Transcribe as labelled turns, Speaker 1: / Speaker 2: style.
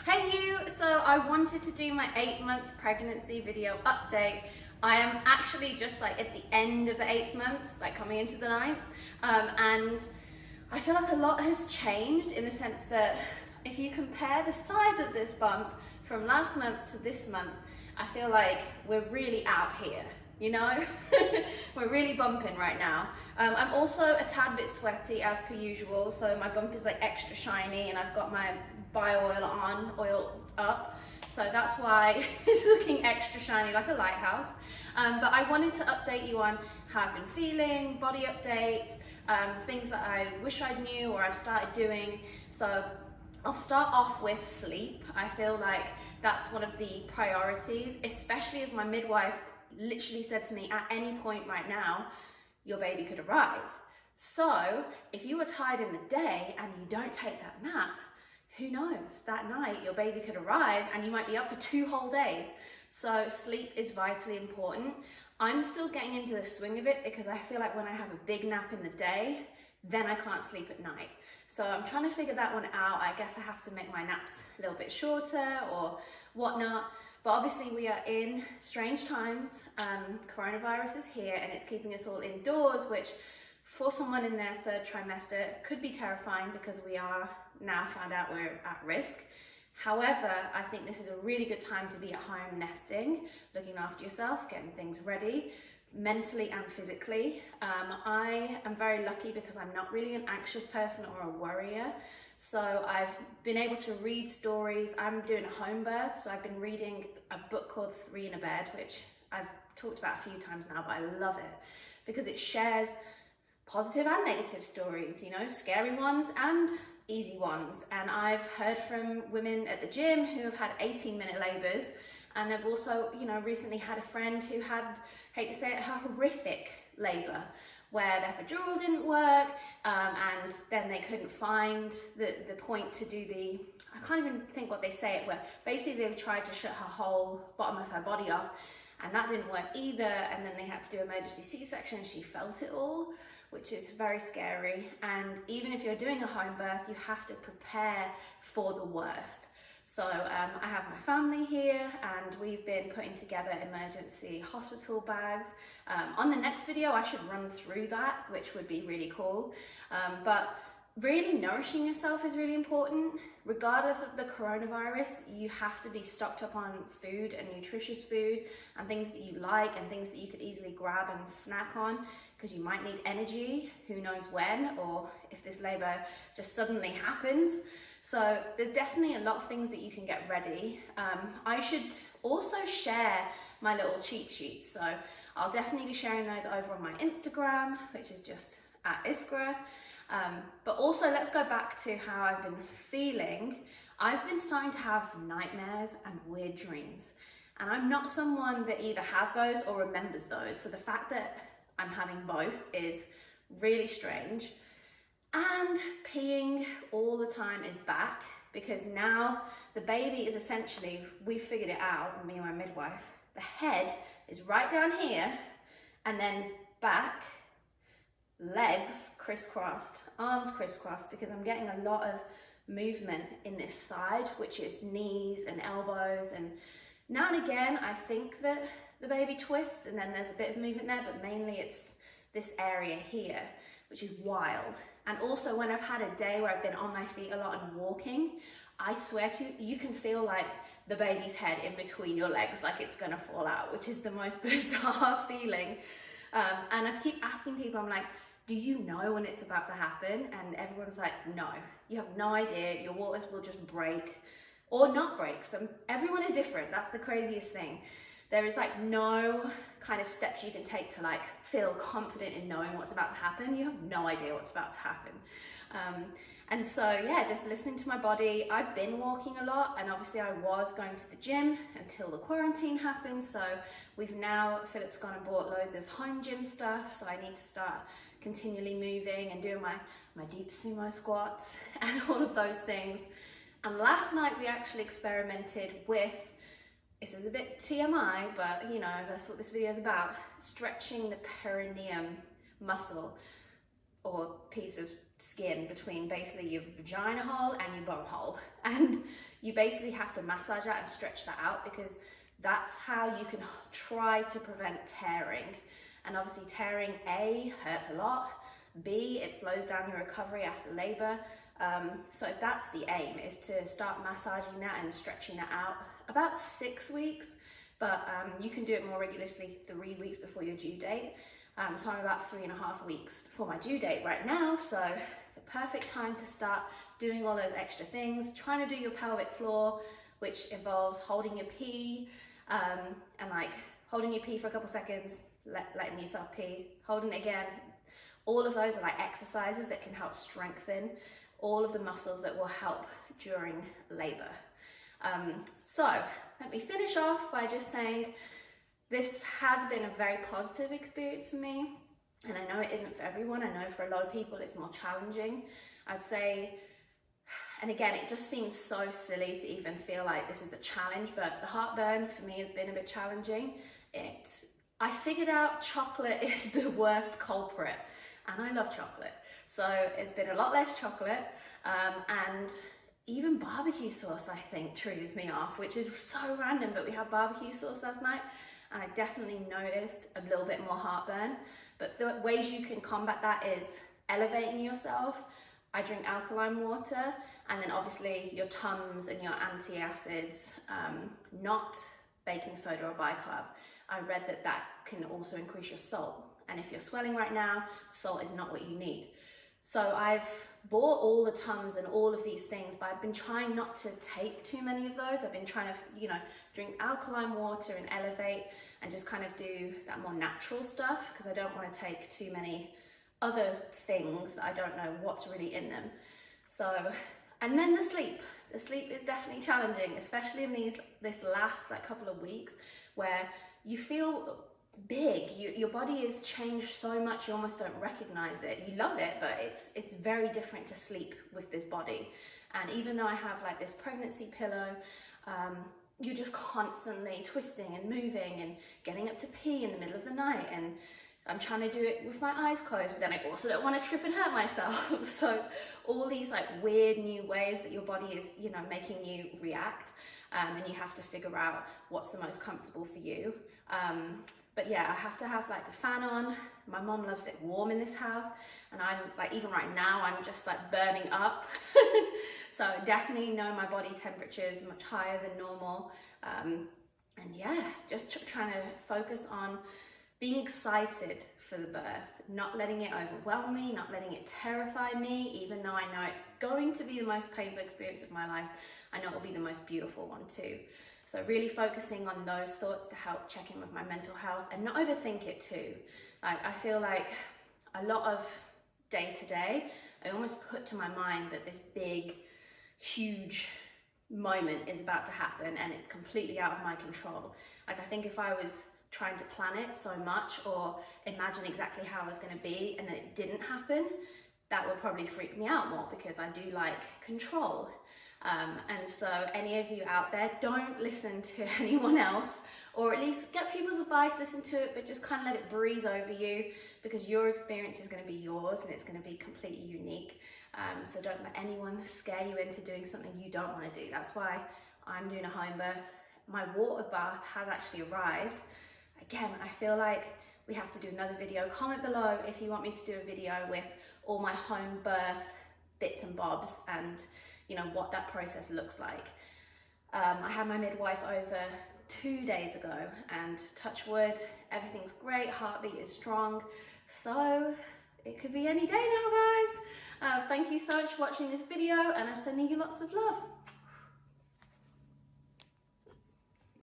Speaker 1: Hey you! So I wanted to do my 8-month pregnancy video update. I am actually just like at the end of the 8th month, like coming into the 9th, and I feel like a lot has changed in the sense that if you compare the size of this bump from last month to this month, I feel like we're really out here, you know? We're really bumping right now. I'm also a tad bit sweaty as per usual, so my bump is like extra shiny and I've got my bio oil on, oiled up, so that's why it's looking extra shiny like a lighthouse. But I wanted to update you on how I've been feeling, body updates, things that I wish I knew or I've started doing. So I'll start off with sleep. I feel like that's one of the priorities, especially as my midwife literally said to me, at any point right now, your baby could arrive. So if you were tired in the day and you don't take that nap, who knows, that night your baby could arrive and you might be up for 2 whole days. So sleep is vitally important. I'm still getting into the swing of it because I feel like when I have a big nap in the day, then I can't sleep at night. So I'm trying to figure that one out. I guess I have to make my naps a little bit shorter or whatnot. But obviously we are in strange times. Coronavirus is here and it's keeping us all indoors, which for someone in their 3rd trimester could be terrifying because we are now found out we're at risk. However, I think this is a really good time to be at home nesting, looking after yourself, getting things ready, mentally and physically. I am very lucky because I'm not really an anxious person or a worrier. So I've been able to read stories. I'm doing a home birth, so I've been reading a book called 3 in a Bed, which I've talked about a few times now, but I love it because it shares positive and negative stories, you know, scary ones and easy ones. And I've heard from women at the gym who have had 18-minute labours, and I've also, you know, recently had a friend who had, hate to say it, a horrific labour where their epidural didn't work, and then they couldn't find the point to do the, I can't even think what they say it, where basically they tried to shut her whole bottom of her body off, and that didn't work either, and then they had to do emergency C-section, and she felt it all, which is very scary. And even if you're doing a home birth, you have to prepare for the worst. So I have my family here and we've been putting together emergency hospital bags. On the next video, I should run through that, which would be really cool. But really nourishing yourself is really important. Regardless of the coronavirus, you have to be stocked up on food and nutritious food and things that you like and things that you could easily grab and snack on, because you might need energy, who knows when, or if this labour just suddenly happens. So there's definitely a lot of things that you can get ready. I should also share my little cheat sheets. So I'll definitely be sharing those over on my Instagram, which is just at Iskra. But also let's go back to how I've been feeling. I've been starting to have nightmares and weird dreams. And I'm not someone that either has those or remembers those. So the fact that I'm having both is really strange. And peeing all the time is back because now the baby is essentially, we figured it out, me and my midwife, the head is right down here and then back, legs crisscrossed, arms crisscrossed, because I'm getting a lot of movement in this side, which is knees and elbows, and now and again I think that the baby twists and then there's a bit of movement there, but mainly it's this area here, which is wild. And also when I've had a day where I've been on my feet a lot and walking, I swear to you, you can feel like the baby's head in between your legs, like it's gonna fall out, which is the most bizarre feeling. And I keep asking people, I'm like, do you know when it's about to happen? And everyone's like, no, you have no idea. Your waters will just break or not break. So everyone is different. That's the craziest thing. There is like no kind of steps you can take to like feel confident in knowing what's about to happen. You have no idea what's about to happen. And so yeah, just listening to my body. I've been walking a lot, and obviously I was going to the gym until the quarantine happened. So we've now, Philip's gone and bought loads of home gym stuff. So I need to start continually moving and doing my deep sumo squats and all of those things. And last night we actually experimented with, this is a bit TMI, but you know, that's what this video is about, stretching the perineum muscle or piece of skin between basically your vagina hole and your bum hole, and you basically have to massage that and stretch that out, because that's how you can try to prevent tearing. And obviously tearing, A, hurts a lot, B, it slows down your recovery after labor. So that's the aim, is to start massaging that and stretching that out about 6 weeks, but you can do it more rigorously 3 weeks before your due date. So I'm about 3.5 weeks before my due date right now, so it's the perfect time to start doing all those extra things, trying to do your pelvic floor, which involves holding your pee, and like holding your pee for a couple seconds, letting yourself pee, holding it again. All of those are like exercises that can help strengthen all of the muscles that will help during labor. So let me finish off by just saying this has been a very positive experience for me, and I know it isn't for everyone. I know for a lot of people it's more challenging. I'd say, and again, it just seems so silly to even feel like this is a challenge, but the heartburn for me has been a bit challenging. I figured out chocolate is the worst culprit, and I love chocolate. So it's been a lot less chocolate, and even barbecue sauce, I think, triggers me off, which is so random, but we had barbecue sauce last night, and I definitely noticed a little bit more heartburn. But the ways you can combat that is elevating yourself. I drink alkaline water, and then obviously your Tums and your antacids, not baking soda or bicarb. I read that that can also increase your salt, and if you're swelling right now, salt is not what you need. So I've bought all the Tums and all of these things, but I've been trying not to take too many of those. I've been trying to, you know, drink alkaline water and elevate and just kind of do that more natural stuff, because I don't want to take too many other things that I don't know what's really in them. So, and then the sleep. The sleep is definitely challenging, especially in this last like couple of weeks where you feel big. Your body has changed so much you almost don't recognize it. You love it, but it's very different to sleep with this body. And even though I have like this pregnancy pillow, you're just constantly twisting and moving and getting up to pee in the middle of the night, and I'm trying to do it with my eyes closed, but then I also don't want to trip and hurt myself. So all these like weird new ways that your body is, you know, making you react, and you have to figure out what's the most comfortable for you. But yeah, I have to have like the fan on. My mom loves it warm in this house, and I'm like, even right now, I'm just like burning up. So I definitely know my body temperature is much higher than normal. And yeah, just trying to focus on being excited for the birth, not letting it overwhelm me, not letting it terrify me, even though I know it's going to be the most painful experience of my life. I know it'll be the most beautiful one too. So really focusing on those thoughts to help check in with my mental health and not overthink it too. I feel like a lot of day to day, I almost put to my mind that this big, huge moment is about to happen and it's completely out of my control. Like, I think if I was trying to plan it so much or imagine exactly how it was going to be and then it didn't happen, that would probably freak me out more, because I do like control. And so any of you out there, don't listen to anyone else, or at least get people's advice, listen to it, but just kind of let it breeze over you, because your experience is going to be yours and it's going to be completely unique. So don't let anyone scare you into doing something you don't want to do. That's why I'm doing a home birth. My water bath has actually arrived. Again, I feel like we have to do another video. Comment below if you want me to do a video with all my home birth bits and bobs and, you know, what that process looks like. I had my midwife over 2 days ago, and touch wood, everything's great, heartbeat is strong. So it could be any day now, guys. Thank you so much for watching this video, and I'm sending you lots of love.